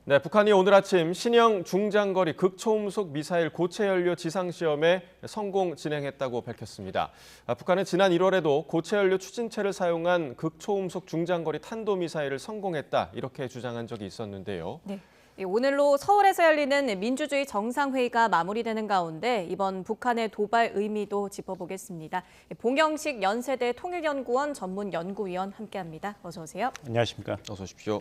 네, 북한이 오늘 아침 신형 중장거리 극초음속 미사일 고체 연료 지상 시험에 성공 진행했다고 밝혔습니다. 북한은 지난 1월에도 고체 연료 추진체를 사용한 극초음속 중장거리 탄도미사일을 성공했다 이렇게 주장한 적이 있었는데요. 네. 오늘로 서울에서 열리는 민주주의 정상회의가 마무리되는 가운데 이번 북한의 도발 의미도 짚어보겠습니다. 봉영식 연세대 통일연구원 전문연구위원 함께합니다. 어서 오세요. 안녕하십니까. 어서 오십시오.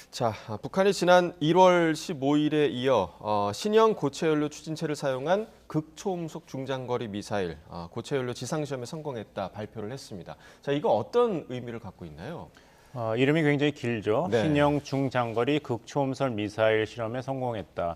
자, 북한이 지난 1월 15일에 이어 신형 고체연료 추진체를 사용한 극초음속 중장거리 미사일 고체연료 지상시험에 성공했다 발표를 했습니다. 자, 이거 어떤 의미를 갖고 있나요? 이름이 굉장히 길죠. 네. 신형 중장거리 극초음속 미사일 실험에 성공했다.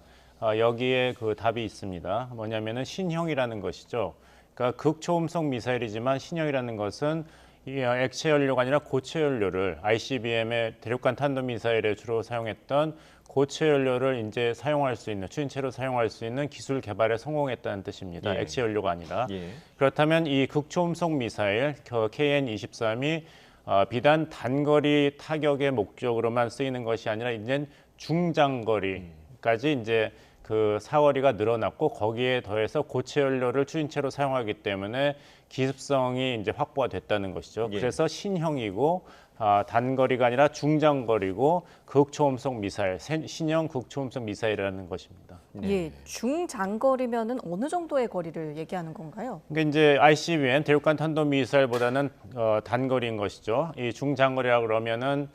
여기에 그 답이 있습니다. 뭐냐면은 신형이라는 것이죠. 그러니까 극초음속 미사일이지만 신형이라는 것은 이 액체 연료가 아니라 고체 연료를 ICBM의 대륙간 탄도미사일에 주로 사용했던 고체 연료를 이제 사용할 수 있는 추진체로 사용할 수 있는 기술 개발에 성공했다는 뜻입니다. 예. 액체 연료가 아니라. 예. 그렇다면 이 극초음속 미사일 KN-23이 비단 단거리 타격의 목적으로만 쓰이는 것이 아니라 이제 중장거리까지 이제 그 사거리가 늘어났고 거기에 더해서 고체 연료를 추진체로 사용하기 때문에 기습성이 이제 확보가 됐다는 것이죠. 예. 그래서 신형이고 단거리가 아니라 중장거리고 극초음속 미사일, 신형 극초음속 미사일이라는 것입니다. 네. 예, 중장거리면은 어느 정도의 거리를 얘기하는 건가요? 그러니까 이제 ICBM 대륙간 탄도미사일보다는 단거리인 것이죠. 이 중장거리라고 그러면은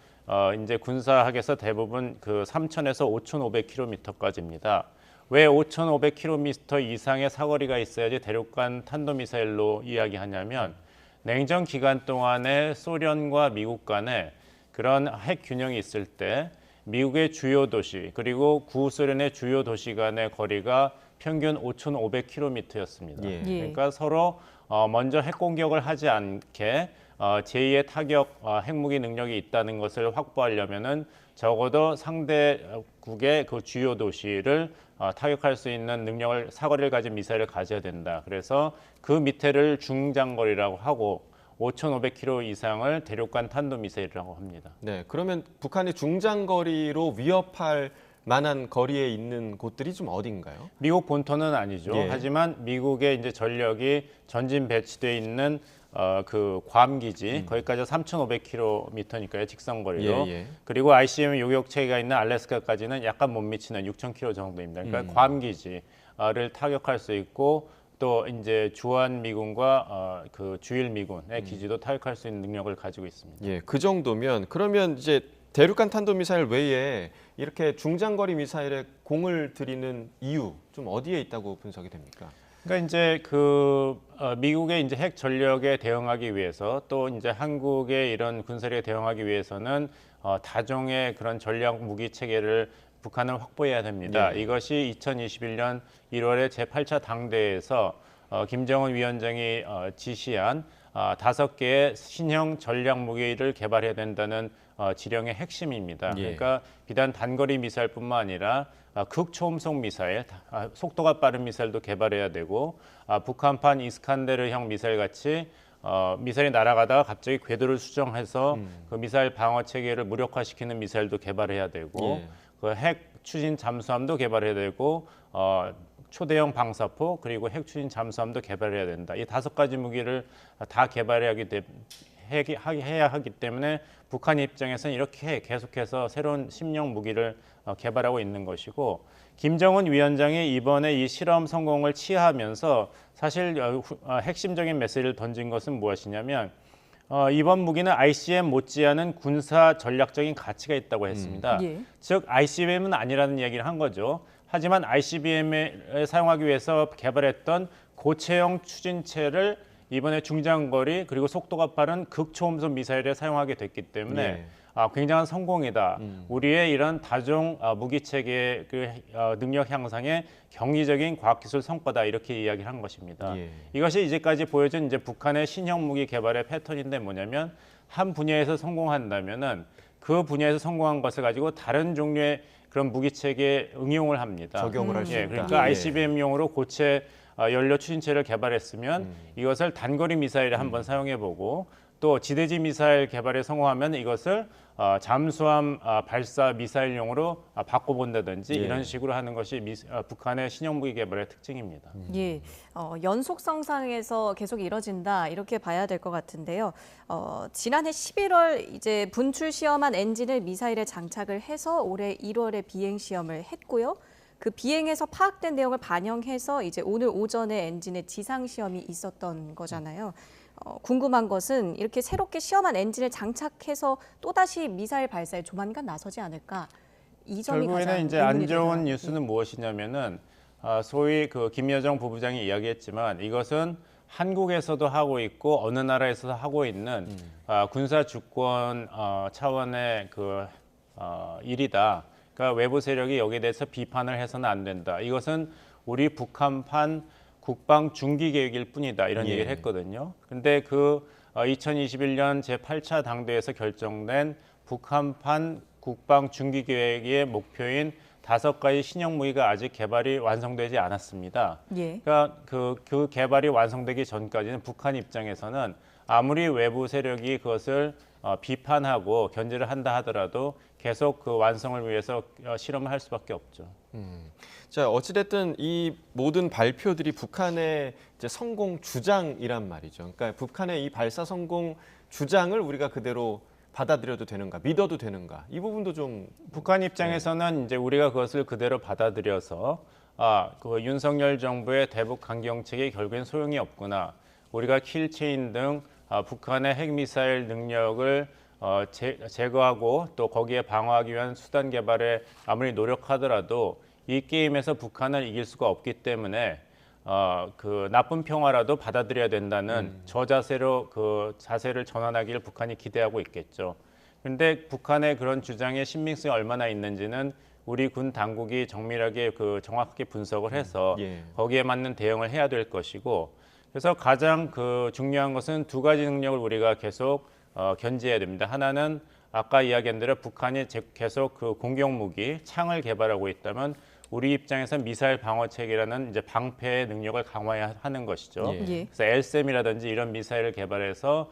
이제 군사학에서 대부분 그 3,000에서 5,500km까지입니다. 왜 5,500km 이상의 사거리가 있어야지 대륙간 탄도미사일로 이야기하냐면 냉전 기간 동안에 소련과 미국 간에 그런 핵 균형이 있을 때 미국의 주요 도시 그리고 구소련의 주요 도시 간의 거리가 평균 5,500km였습니다. 예. 그러니까 서로 먼저 핵 공격을 하지 않게 제2의 타격 핵무기 능력이 있다는 것을 확보하려면은 적어도 상대국의 그 주요 도시를 타격할 수 있는 능력을 사거리를 가진 미사일을 가져야 된다. 그래서 그 밑에를 중장거리라고 하고 5,500km 이상을 대륙간 탄도미사일이라고 합니다. 네, 그러면 북한이 중장거리로 위협할 만한 거리에 있는 곳들이 좀 어딘가요? 미국 본토는 아니죠. 예. 하지만 미국의 이제 전력이 전진 배치돼 있는 그 괌 기지 거기까지 3,500km니까요, 직선거리로. 예, 예. 그리고 ICBM 요격체계가 있는 알래스카까지는 약간 못 미치는 6,000km 정도입니다. 그러니까 괌 기지를 타격할 수 있고 또 이제 주한 미군과 그 주일 미군의 기지도 타격할 수 있는 능력을 가지고 있습니다. 예, 그 정도면 그러면 이제 대륙간 탄도미사일 외에 이렇게 중장거리 미사일에 공을 들이는 이유 좀 어디에 있다고 분석이 됩니까? 그러니까 이제 그 미국의 이제 핵 전력에 대응하기 위해서 또 이제 한국의 이런 군사력에 대응하기 위해서는 다종의 그런 전략 무기 체계를 북한은 확보해야 됩니다. 네. 이것이 2021년 1월에 제8차 당대에서 김정은 위원장이 지시한 5개의 신형 전략 무기를 개발해야 된다는 지령의 핵심입니다. 예. 그러니까 비단 단거리 미사일뿐만 아니라 극초음속 미사일, 속도가 빠른 미사일도 개발해야 되고 북한판 이스칸데르형 미사일 같이 미사일이 날아가다가 갑자기 궤도를 수정해서 그 미사일 방어 체계를 무력화시키는 미사일도 개발해야 되고 예. 그 핵 추진 잠수함도 개발해야 되고 초대형 방사포 그리고 핵 추진 잠수함도 개발해야 된다. 이 5가지 무기를 다 개발해야 하기 때문에 북한 입장에서는 이렇게 계속해서 새로운 신형 무기를 개발하고 있는 것이고 김정은 위원장이 이번에 이 실험 성공을 취하하면서 사실 핵심적인 메시지를 던진 것은 무엇이냐면 이번 무기는 ICBM 못지않은 군사 전략적인 가치가 있다고 했습니다. 예. 즉 ICBM은 아니라는 얘기를 한 거죠. 하지만 ICBM에 사용하기 위해서 개발했던 고체형 추진체를 이번에 중장거리 그리고 속도가 빠른 극초음속 미사일에 사용하게 됐기 때문에 예. 굉장한 성공이다. 우리의 이런 다종 무기 체계의 그 능력 향상의 경이적인 과학기술 성과다 이렇게 이야기를 한 것입니다. 예. 이것이 이제까지 보여준 이제 북한의 신형 무기 개발의 패턴인데 뭐냐면 한 분야에서 성공한다면은 그 분야에서 성공한 것을 가지고 다른 종류의 그런 무기 체계에 응용을 합니다. 적용을 할 수 있다. 그러니까 예. ICBM용으로 고체 연료 추진체를 개발했으면 이것을 단거리 미사일에 한번 사용해보고 또 지대지 미사일 개발에 성공하면 이것을 잠수함 발사 미사일용으로 바꿔본다든지 예. 이런 식으로 하는 것이 북한의 신형 무기 개발의 특징입니다. 예, 연속성상에서 계속 이뤄진다 이렇게 봐야 될 것 같은데요. 지난해 11월 이제 분출 시험한 엔진을 미사일에 장착을 해서 올해 1월에 비행 시험을 했고요. 그 비행에서 파악된 내용을 반영해서 이제 오늘 오전에 엔진의 지상 시험이 있었던 거잖아요. 궁금한 것은 이렇게 새롭게 시험한 엔진을 장착해서 또다시 미사일 발사에 조만간 나서지 않을까? 이 점이 가장 결국에는 이제 안 의문이 좋은 되더라고요. 뉴스는 무엇이냐면은 소위 그 김여정 부부장이 이야기했지만 이것은 한국에서도 하고 있고 어느 나라에서도 하고 있는 군사 주권 차원의 그 일이다. 그러니까 외부 세력이 여기에 대해서 비판을 해서는 안 된다. 이것은 우리 북한판 국방 중기 계획일 뿐이다. 이런 예. 얘기를 했거든요. 근데 그 2021년 제8차 당대에서 결정된 북한판 국방 중기 계획의 목표인 5가지 신형 무기가 아직 개발이 완성되지 않았습니다. 예. 그러니까 그 개발이 완성되기 전까지는 북한 입장에서는 아무리 외부 세력이 그것을 비판하고 견제를 한다 하더라도 계속 그 완성을 위해서 실험을 할 수밖에 없죠. 자, 어찌됐든 이 모든 발표들이 북한의 이제 성공 주장이란 말이죠. 그러니까 북한의 이 발사 성공 주장을 우리가 그대로 받아들여도 되는가, 믿어도 되는가, 이 부분도 좀 북한 입장에서는 이제 우리가 그것을 그대로 받아들여서 그 윤석열 정부의 대북 강경책이 결국엔 소용이 없구나. 우리가 킬체인 등 북한의 핵미사일 능력을 제거하고 또 거기에 방어하기 위한 수단 개발에 아무리 노력하더라도 이 게임에서 북한을 이길 수가 없기 때문에 그 나쁜 평화라도 받아들여야 된다는 저 자세로 그 자세를 전환하기를 북한이 기대하고 있겠죠. 그런데 북한의 그런 주장의 신빙성이 얼마나 있는지는 우리 군 당국이 정밀하게 그 정확하게 분석을 해서 예. 거기에 맞는 대응을 해야 될 것이고, 그래서 가장 그 중요한 것은 2가지 능력을 우리가 계속 견제해야 됩니다. 하나는 아까 이야기한 대로 북한이 계속 그 공격 무기 창을 개발하고 있다면 우리 입장에서 미사일 방어 체계라는 이제 방패 능력을 강화하는 것이죠. 예. 그래서 LSAM이라든지 이런 미사일을 개발해서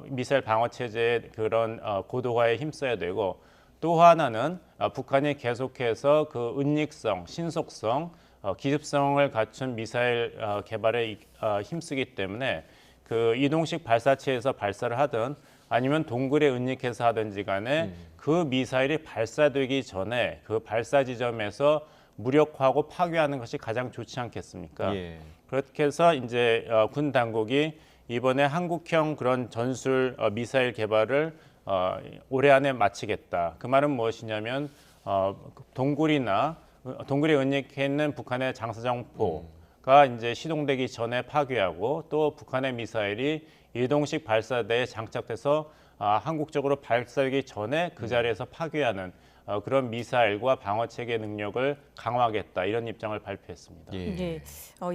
미사일 방어 체제의 그런 고도화에 힘써야 되고, 또 하나는 북한이 계속해서 그 은닉성, 신속성, 기습성을 갖춘 미사일 개발에 힘쓰기 때문에 그 이동식 발사체에서 발사를 하든 아니면 동굴에 은닉해서 하든지 간에 그 미사일이 발사되기 전에 그 발사 지점에서 무력화하고 파괴하는 것이 가장 좋지 않겠습니까? 예. 그렇게 해서 이제 군 당국이 이번에 한국형 그런 전술 미사일 개발을 올해 안에 마치겠다. 그 말은 무엇이냐면 동굴에 은닉해 있는 북한의 장사정포가 이제 시동되기 전에 파괴하고 또 북한의 미사일이 이동식 발사대에 장착돼서 한국적으로 발사되기 전에 그 자리에서 파괴하는 그런 미사일과 방어체계 능력을 강화하겠다, 이런 입장을 발표했습니다. 예. 예.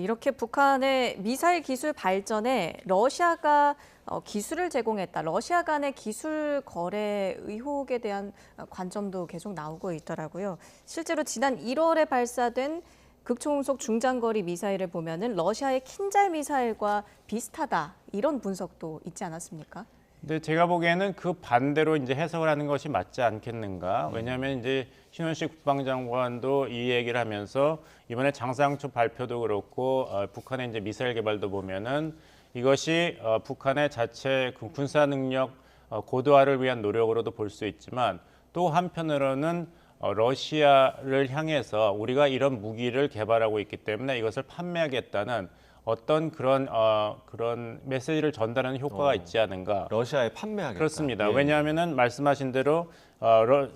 이렇게 북한의 미사일 기술 발전에 러시아가 기술을 제공했다. 러시아 간의 기술 거래 의혹에 대한 관점도 계속 나오고 있더라고요. 실제로 지난 1월에 발사된 극초음속 중장거리 미사일을 보면은 러시아의 킨잘 미사일과 비슷하다, 이런 분석도 있지 않았습니까? 근데 제가 보기에는 그 반대로 이제 해석을 하는 것이 맞지 않겠는가. 왜냐하면 이제 신원식 국방장관도 이 얘기를 하면서 이번에 장사항초 발표도 그렇고 북한의 이제 미사일 개발도 보면은 이것이 북한의 자체 그 군사 능력 고도화를 위한 노력으로도 볼 수 있지만, 또 한편으로는 러시아를 향해서 우리가 이런 무기를 개발하고 있기 때문에 이것을 판매하겠다는 어떤 그런 메시지를 전달하는 효과가 있지 않은가. 러시아에 판매하겠다. 그렇습니다. 예. 왜냐하면은 말씀하신 대로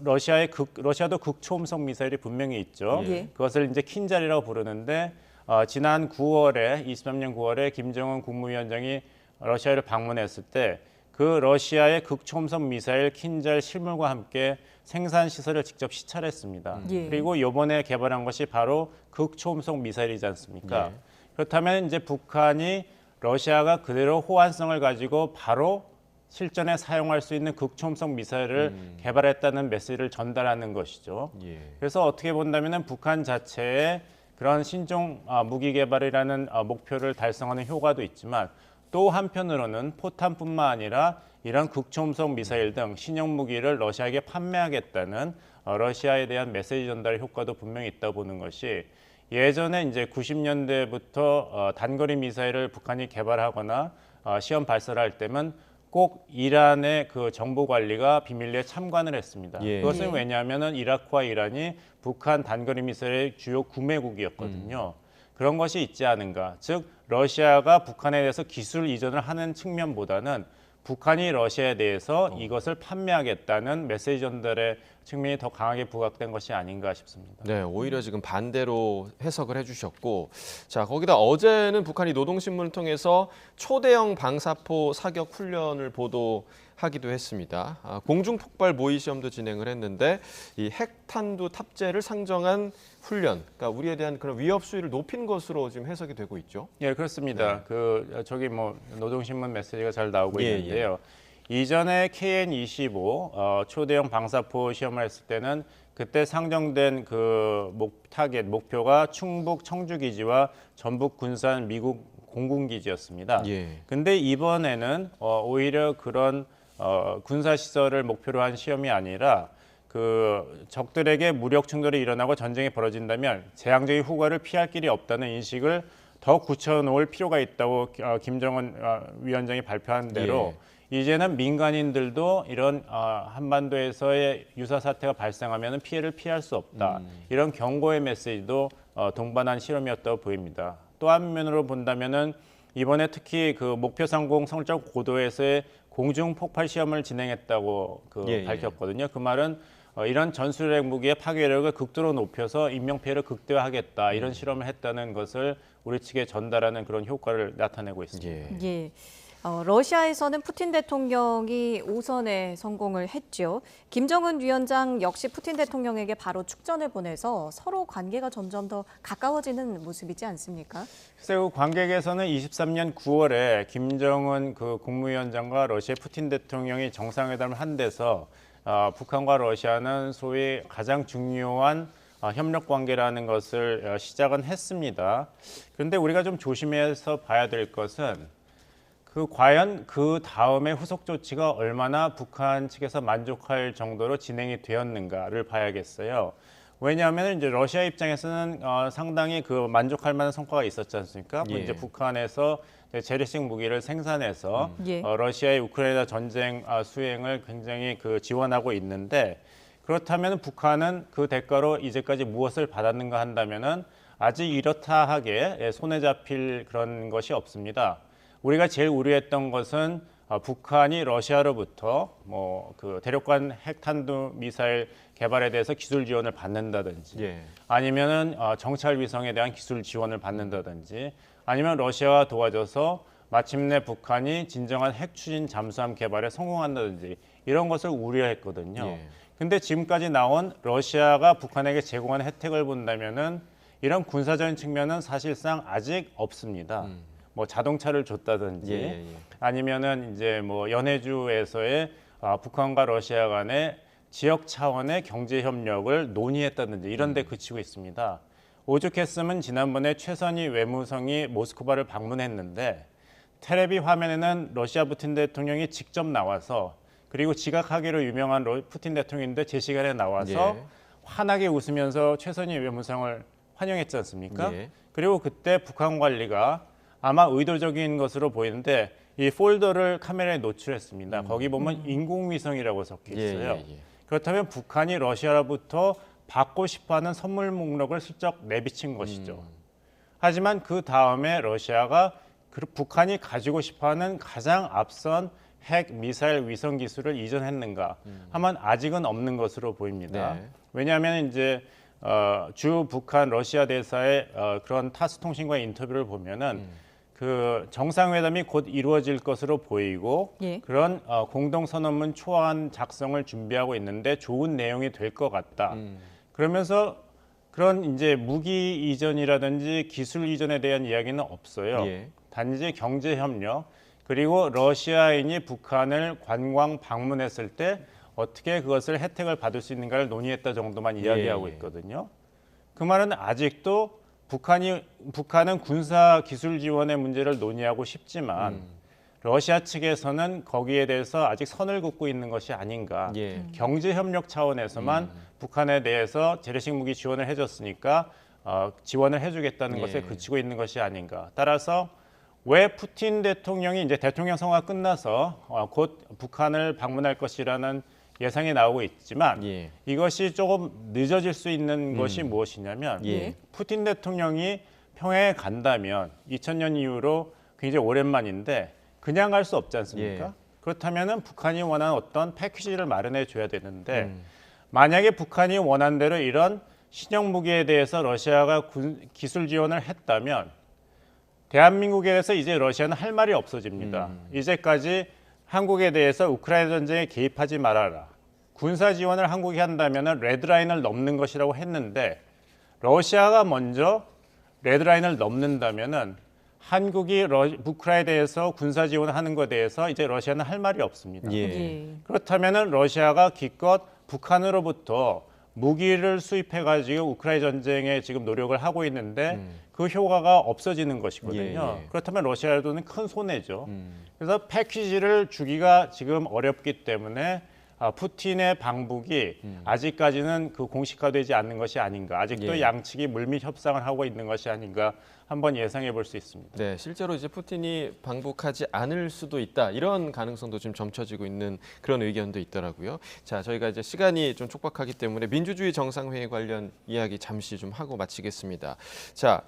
러시아도 극초음속 미사일이 분명히 있죠. 예. 그것을 이제 킨잘이라고 부르는데 지난 9월에 23년 9월에 김정은 국무위원장이 러시아를 방문했을 때 그 러시아의 극초음속 미사일 킨잘 실물과 함께 생산 시설을 직접 시찰했습니다. 예. 그리고 이번에 개발한 것이 바로 극초음속 미사일이지 않습니까? 예. 그렇다면 이제 북한이 러시아가 그대로 호환성을 가지고 바로 실전에 사용할 수 있는 극초음속 미사일을 개발했다는 메시지를 전달하는 것이죠. 예. 그래서 어떻게 본다면 북한 자체의 그런 신종 무기 개발이라는 목표를 달성하는 효과도 있지만, 또 한편으로는 포탄뿐만 아니라 이런 극초음속 미사일 등 신형 무기를 러시아에게 판매하겠다는 러시아에 대한 메시지 전달 효과도 분명히 있다 보는 것이 예전에 이제 90년대부터 단거리 미사일을 북한이 개발하거나 시험 발사를 할 때면 꼭 이란의 그 정보 관리가 비밀리에 참관을 했습니다. 예. 그것은 예. 왜냐하면은 이라크와 이란이 북한 단거리 미사일의 주요 구매국이었거든요. 그런 것이 있지 않은가. 즉 러시아가 북한에 대해서 기술 이전을 하는 측면보다는 북한이 러시아에 대해서 이것을 판매하겠다는 메시지 전달의 측면이 더 강하게 부각된 것이 아닌가 싶습니다. 네, 오히려 지금 반대로 해석을 해주셨고, 자 거기다 어제는 북한이 노동신문을 통해서 초대형 방사포 사격 훈련을 보도하기도 했습니다. 공중 폭발 모의 시험도 진행을 했는데 이 핵탄두 탑재를 상정한 훈련, 그러니까 우리에 대한 그런 위협 수위를 높인 것으로 지금 해석이 되고 있죠. 예, 그렇습니다. 저기 뭐 노동신문 메시지가 잘 나오고 예, 있는데요. 이전에 KN-25 초대형 방사포 시험을 했을 때는 그때 상정된 그 타겟 목표가 충북 청주기지와 전북 군산 미국 공군기지였습니다. 예. 근데 이번에는 오히려 그런 군사 시설을 목표로 한 시험이 아니라 그 적들에게 무력 충돌이 일어나고 전쟁이 벌어진다면 재앙적인 후과를 피할 길이 없다는 인식을 더 굳혀놓을 필요가 있다고 김정은 위원장이 발표한 대로 이제는 민간인들도 이런 한반도에서의 유사 사태가 발생하면 피해를 피할 수 없다. 이런 경고의 메시지도 동반한 실험이었다고 보입니다. 또 한면으로 본다면은 이번에 특히 그 목표 상공 성적 고도에서의 공중 폭발 시험을 진행했다고 밝혔거든요. 그 말은 이런 전술핵 무기의 파괴력을 극도로 높여서 인명 피해를 극대화하겠다 이런 실험을 했다는 것을 우리 측에 전달하는 그런 효과를 나타내고 있습니다. 예. 러시아에서는 푸틴 대통령이 오선에 성공을 했죠. 김정은 위원장 역시 푸틴 대통령에게 바로 축전을 보내서 서로 관계가 점점 더 가까워지는 모습이지 않습니까? 글쎄요, 관객에서는 23년 9월에 김정은 그 국무위원장과 러시아 푸틴 대통령이 정상회담을 한 데서 북한과 러시아는 소위 가장 중요한 협력 관계라는 것을 시작은 했습니다. 그런데 우리가 좀 조심해서 봐야 될 것은 과연 그 다음에 후속 조치가 얼마나 북한 측에서 만족할 정도로 진행이 되었는가를 봐야겠어요. 왜냐하면 이제 러시아 입장에서는 상당히 그 만족할 만한 성과가 있었지 않습니까? 예. 이제 북한에서 재래식 무기를 생산해서 예. 러시아의 우크라이나 전쟁 수행을 굉장히 지원하고 있는데 그렇다면 북한은 그 대가로 이제까지 무엇을 받았는가 한다면은 아직 이렇다 하게 손에 잡힐 그런 것이 없습니다. 우리가 제일 우려했던 것은 북한이 러시아로부터 대륙간 핵탄두 미사일 개발에 대해서 기술 지원을 받는다든지 아니면은 정찰 위성에 대한 기술 지원을 받는다든지 아니면 러시아와 도와줘서 마침내 북한이 진정한 핵 추진 잠수함 개발에 성공한다든지 이런 것을 우려했거든요. 근데 지금까지 나온 러시아가 북한에게 제공한 혜택을 본다면은 이런 군사적인 측면은 사실상 아직 없습니다. 자동차를 줬다든지 아니면은 이제 연해주에서의 북한과 러시아 간의 지역 차원의 경제 협력을 논의했다든지 이런 데 그치고 있습니다. 오죽했으면 지난번에 최선희 외무성이 모스크바를 방문했는데 텔레비 화면에는 러시아 푸틴 대통령이 직접 나와서 그리고 지각하기로 유명한 푸틴 대통령인데 제 시간에 나와서 환하게 웃으면서 최선희 외무성을 환영했지 않습니까? 그리고 그때 북한 관리가 아마 의도적인 것으로 보이는데 이 폴더를 카메라에 노출했습니다. 거기 보면 인공위성이라고 적혀 있어요. 그렇다면 북한이 러시아로부터 받고 싶어하는 선물 목록을 슬쩍 내비친 것이죠. 하지만 그 다음에 러시아가 북한이 가지고 싶어하는 가장 앞선 핵 미사일 위성 기술을 이전했는가 하면 아직은 없는 것으로 보입니다. 왜냐하면 이제 주 북한 러시아 대사의 그런 타스 통신과의 인터뷰를 보면은 정상회담이 곧 이루어질 것으로 보이고 그런 공동 선언문 초안 작성을 준비하고 있는데 좋은 내용이 될 것 같다. 그러면서 그런 이제 무기 이전이라든지 기술 이전에 대한 이야기는 없어요. 단지 경제 협력 그리고 러시아인이 북한을 관광 방문했을 때 어떻게 그것을 혜택을 받을 수 있는가를 논의했다 정도만 이야기하고 있거든요. 그 말은 아직도 북한은 군사 기술 지원의 문제를 논의하고 싶지만 러시아 측에서는 거기에 대해서 아직 선을 긋고 있는 것이 아닌가. 예. 경제 협력 차원에서만 북한에 대해서 재래식 무기 지원을 해줬으니까 지원을 해주겠다는 예. 것에 그치고 있는 것이 아닌가. 따라서 왜 푸틴 대통령이 이제 대통령 선거가 끝나서 곧 북한을 방문할 것이라는 예상이 나오고 있지만 예. 이것이 조금 늦어질 수 있는 것이 무엇이냐면 예. 푸틴 대통령이 평양에 간다면 2000년 이후로 굉장히 오랜만인데 그냥 갈 수 없지 않습니까? 예. 그렇다면 북한이 원하는 어떤 패키지를 마련해 줘야 되는데 만약에 북한이 원한 대로 이런 신형 무기에 대해서 러시아가 기술 지원을 했다면 대한민국에 대해서 이제 러시아는 할 말이 없어집니다. 이제까지 한국에 대해서 우크라이나 전쟁에 개입하지 말아라. 군사 지원을 한국이 한다면 레드라인을 넘는 것이라고 했는데 러시아가 먼저 레드라인을 넘는다면 한국이 우크라이나에 대해서 군사 지원을 하는 것에 대해서 이제 러시아는 할 말이 없습니다. 예. 예. 그렇다면 러시아가 기껏 북한으로부터 무기를 수입해가지고 우크라이나 전쟁에 지금 노력을 하고 있는데 그 효과가 없어지는 것이거든요. 예, 예. 그렇다면 러시아에도는 큰 손해죠. 그래서 패키지를 주기가 지금 어렵기 때문에 푸틴의 방북이 아직까지는 그 공식화되지 않는 것이 아닌가. 아직도 예. 양측이 물밑 협상을 하고 있는 것이 아닌가 한번 예상해 볼 수 있습니다. 네, 실제로 이제 푸틴이 방북하지 않을 수도 있다. 이런 가능성도 좀 점쳐지고 있는 그런 의견도 있더라고요. 자, 저희가 이제 시간이 좀 촉박하기 때문에 민주주의 정상회의 관련 이야기 잠시 좀 하고 마치겠습니다. 자,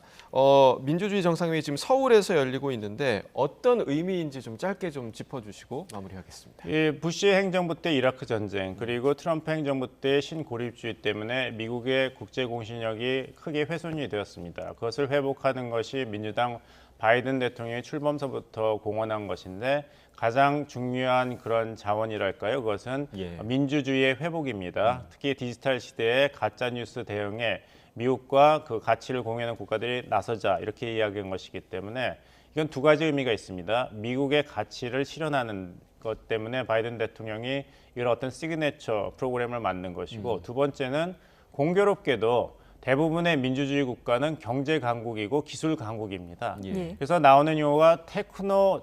민주주의 정상회의 지금 서울에서 열리고 있는데 어떤 의미인지 좀 짧게 좀 짚어주시고 마무리하겠습니다. 이 부시 행정부 때 이라크 전쟁 그리고 트럼프 행정부 때 신고립주의 때문에 미국의 국제 공신력이 크게 훼손이 되었습니다. 그것을 회복하는 것이 민주당 바이든 대통령의 출범서부터 공언한 것인데 가장 중요한 그런 자원이랄까요? 그것은 예. 민주주의의 회복입니다. 특히 디지털 시대의 가짜 뉴스 대응에 미국과 그 가치를 공유하는 국가들이 나서자 이렇게 이야기한 것이기 때문에 이건 두 가지 의미가 있습니다. 미국의 가치를 실현하는 것 때문에 바이든 대통령이 이런 어떤 시그네처 프로그램을 만든 것이고 두 번째는 공교롭게도 대부분의 민주주의 국가는 경제 강국이고 기술 강국입니다. 예. 그래서 나오는 용어가 테크노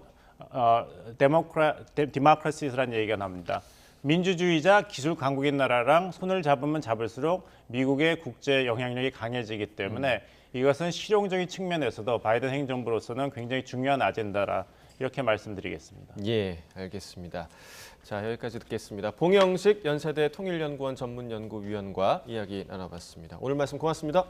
디모크라시라는 얘기가 나옵니다. 민주주의자 기술 강국인 나라랑 손을 잡으면 잡을수록 미국의 국제 영향력이 강해지기 때문에 이것은 실용적인 측면에서도 바이든 행정부로서는 굉장히 중요한 아젠다라 이렇게 말씀드리겠습니다. 예, 알겠습니다. 자, 여기까지 듣겠습니다. 봉영식 연세대 통일연구원 전문연구위원과 이야기 나눠봤습니다. 오늘 말씀 고맙습니다.